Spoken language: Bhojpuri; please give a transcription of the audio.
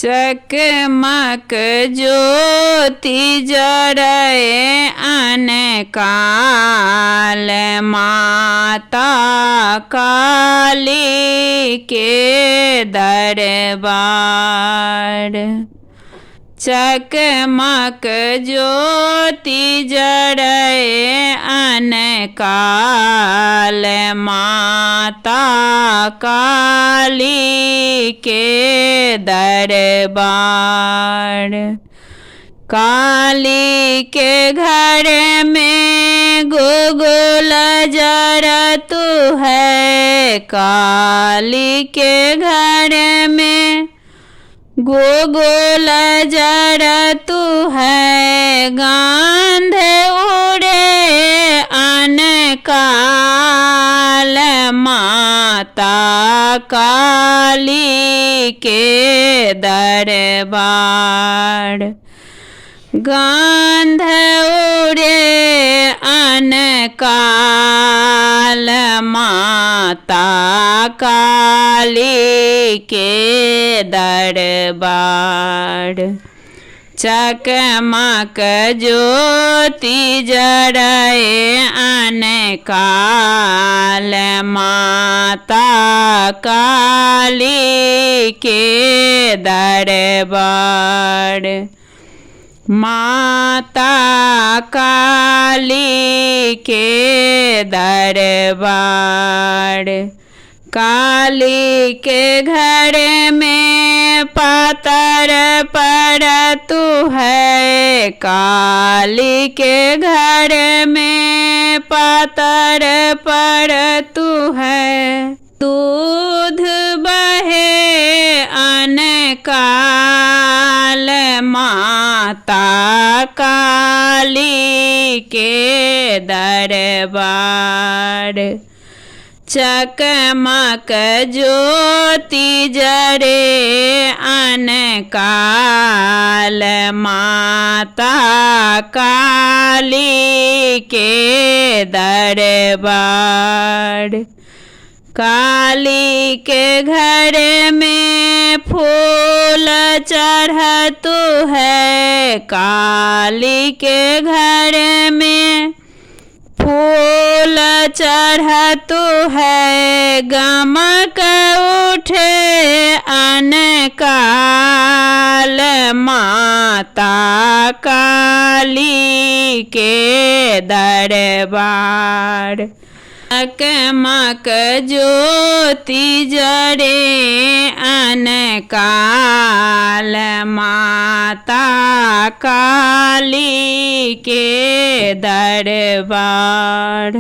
चकमक ज्योति जरे अनकाल माता काली के दरबार। चकमक ज्योति जरे अनकाल माता काली के दरबार। काली के घर में गुगुल जरतु है, काली के घर में गुगुल जरतु है। गंध उड़े अनकाल माता काली के दरबार। गंध उड़े अनकाल माता काली के दरबार। चकमक ज्योति जरे अनकाल माता काली के दरबार। माता काली के दरबार। काली के घर में पातर परतु है, काली के घर में पातर परतु है। दूध बहे अनकाल माता काली के दरबार। चकमक ज्योति जरे अनकाल माता काली के दरबार। काली के घर में फूल चढ़तु है, काली के घर में फूल चढ़तु है। गमक उठे अनकाल माता काली के दरबार। चकमक ज्योति जरे अनकाल माता काली के दरबार।